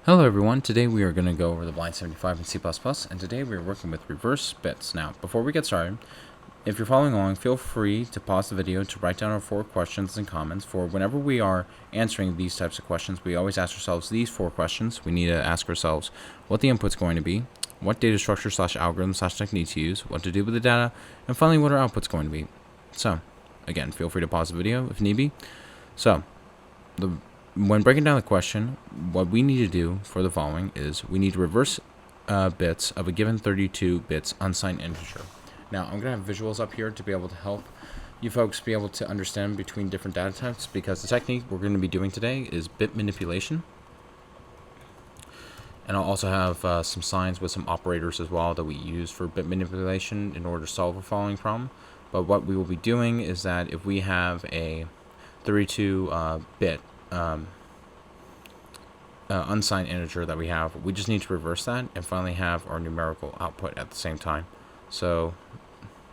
Hello everyone, today we are going to go over the Blind 75 in C++, and today we are working with reverse bits. Now, before we get started, if you're following along, feel free to pause the video to write down our 4 questions and comments. For whenever we are answering these types of questions, we always ask ourselves these 4 questions. We need to ask ourselves what the input's going to be, what data structure / algorithm / technique to use, what to do with the data, and finally what our output's going to be. So, again, feel free to pause the video if need be. So, when breaking down the question, what we need to do for the following is we need to reverse bits of a given 32 bits unsigned integer. Now, I'm going to have visuals up here to be able to help you folks be able to understand between different data types, because the technique we're going to be doing today is bit manipulation. And I'll also have some signs with some operators as well that we use for bit manipulation in order to solve the following problem. But what we will be doing is that if we have a 32-bit unsigned integer that we have, we just need to reverse that and finally have our numerical output at the same time. So,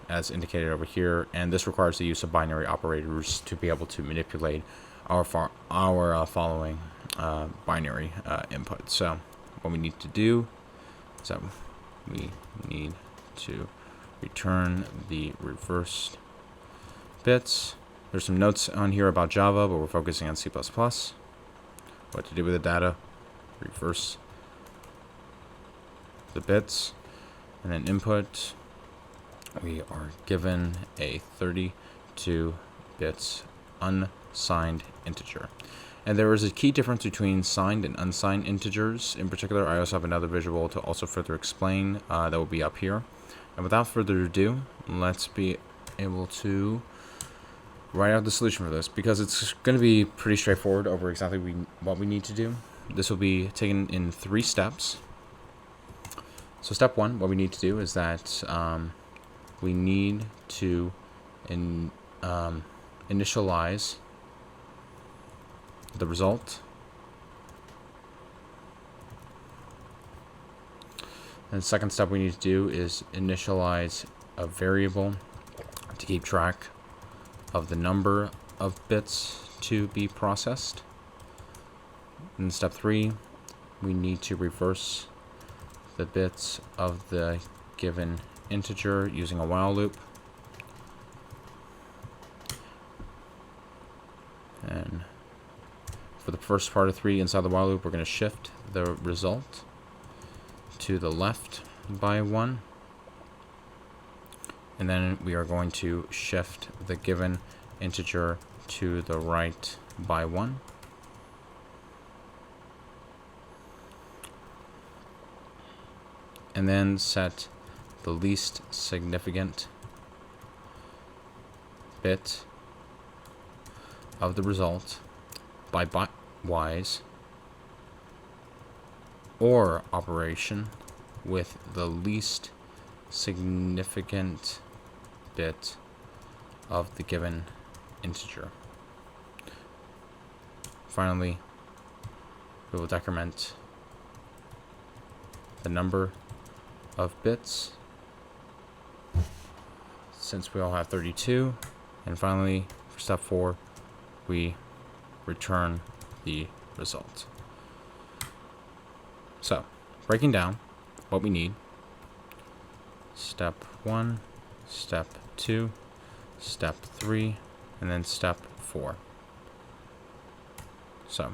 as indicated over here, and this requires the use of binary operators to be able to manipulate our following binary input. So, what we need to do is that we need to return the reversed bits. There's some notes on here about Java, but we're focusing on C++. What to do with the data, reverse the bits, and then input. We are given a 32 bits unsigned integer. And there is a key difference between signed and unsigned integers. In particular, I also have another visual to also further explain that will be up here. And without further ado, let's be able to write out the solution for this, because it's going to be pretty straightforward over exactly what we need to do. This will be taken in 3 steps. So step 1, what we need to do is that we need to initialize the result. And the second step we need to do is initialize a variable to keep track of the number of bits to be processed. In step 3, we need to reverse the bits of the given integer using a while loop. And for the first part of 3, inside the while loop, we're going to shift the result to the left by 1. And then we are going to shift the given integer to the right by 1. And then set the least significant bit of the result by bitwise OR operation with the least significant bit of the given integer. Finally, we will decrement the number of bits, since we all have 32. And finally, for step 4, we return the result. So, breaking down what we need: step 1, step 2, step 3, and then step 4. So,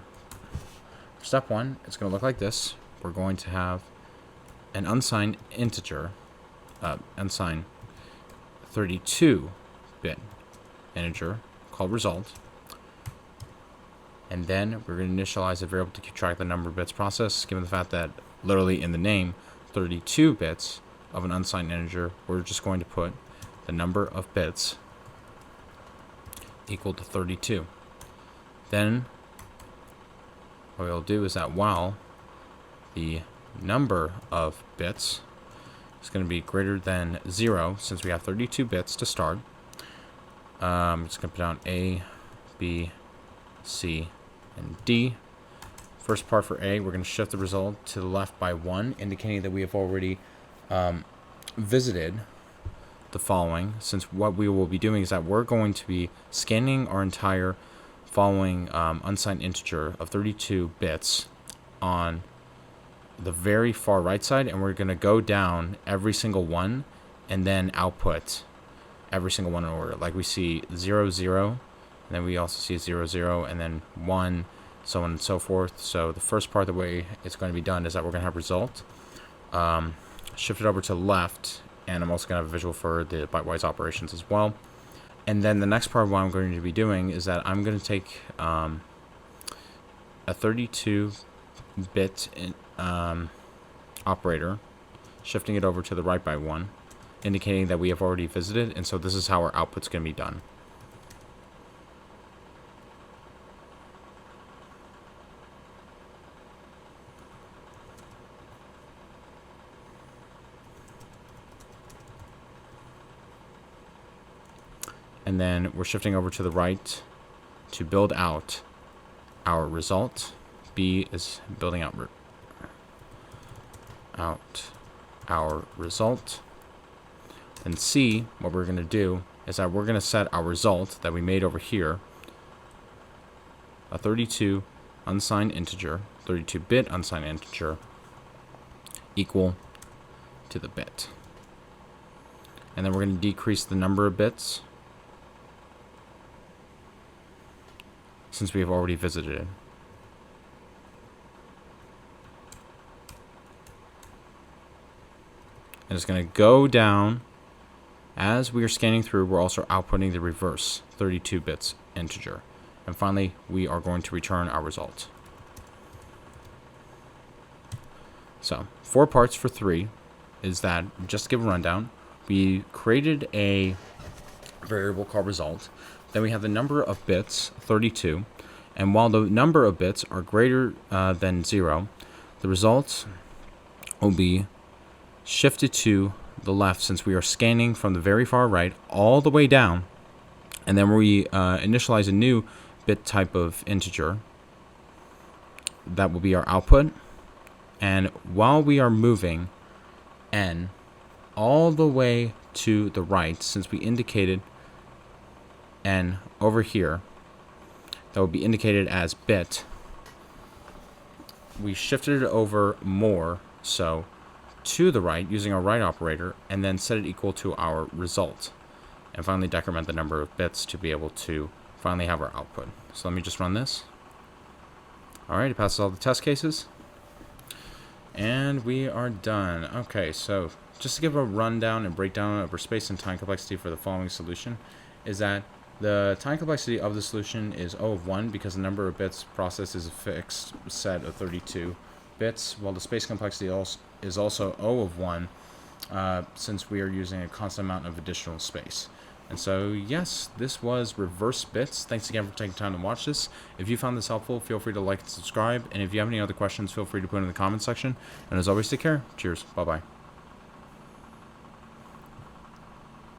for step 1, it's going to look like this. We're going to have an unsigned integer, unsigned 32-bit integer called result. And then we're going to initialize a variable to keep track of the number of bits processed. Given the fact that literally in the name, 32 bits of an unsigned integer, we're just going to put the number of bits equal to 32. Then what we'll do is that while the number of bits is going to be greater than 0, since we have 32 bits to start, it's going to put down A, B, C, and D. First part for A, we're going to shift the result to the left by 1, indicating that we have already visited the following, since what we will be doing is that we're going to be scanning our entire following unsigned integer of 32 bits on the very far right side, and we're going to go down every single one and then output every single one in order. Like we see 0, 0, and then we also see 0, 0, and then 1, so on and so forth. So the first part, the way it's going to be done is that we're going to have result. Shift it over to the left, and I'm also going to have a visual for the bitewise operations as well. And then the next part, what I'm going to be doing is that I'm going to take a 32-bit operator, shifting it over to the right by 1, indicating that we have already visited, and so this is how our output's going to be done. And then we're shifting over to the right to build out our result. B is building out our result. And C, what we're going to do is that we're going to set our result that we made over here, a 32 unsigned integer, 32-bit unsigned integer, equal to the bit. And then we're going to decrease the number of bits since we have already visited it. And it's going to go down. As we are scanning through, we're also outputting the reverse 32 bits integer. And finally, we are going to return our result. So, 4 parts for 3 is that, just to give a rundown, we created a variable called result. Then we have the number of bits, 32. And while the number of bits are greater than 0, the result will be shifted to the left since we are scanning from the very far right all the way down. And then we initialize a new bit type of integer. That will be our output. And while we are moving n all the way to the right, since we indicated n over here, that will be indicated as bit, we shifted it over more, so to the right using our right operator, and then set it equal to our result, and finally decrement the number of bits to be able to finally have our output. So let me just run this. Alright, it passes all the test cases, and we are done. Okay, so just to give a rundown and breakdown of our space and time complexity for the following solution is that the time complexity of the solution is O of 1 because the number of bits processed is a fixed set of 32 bits, while the space complexity is also O of 1 since we are using a constant amount of additional space. And so, yes, this was reverse bits. Thanks again for taking time to watch this. If you found this helpful, feel free to like and subscribe. And if you have any other questions, feel free to put in the comment section. And as always, take care. Cheers. Bye-bye.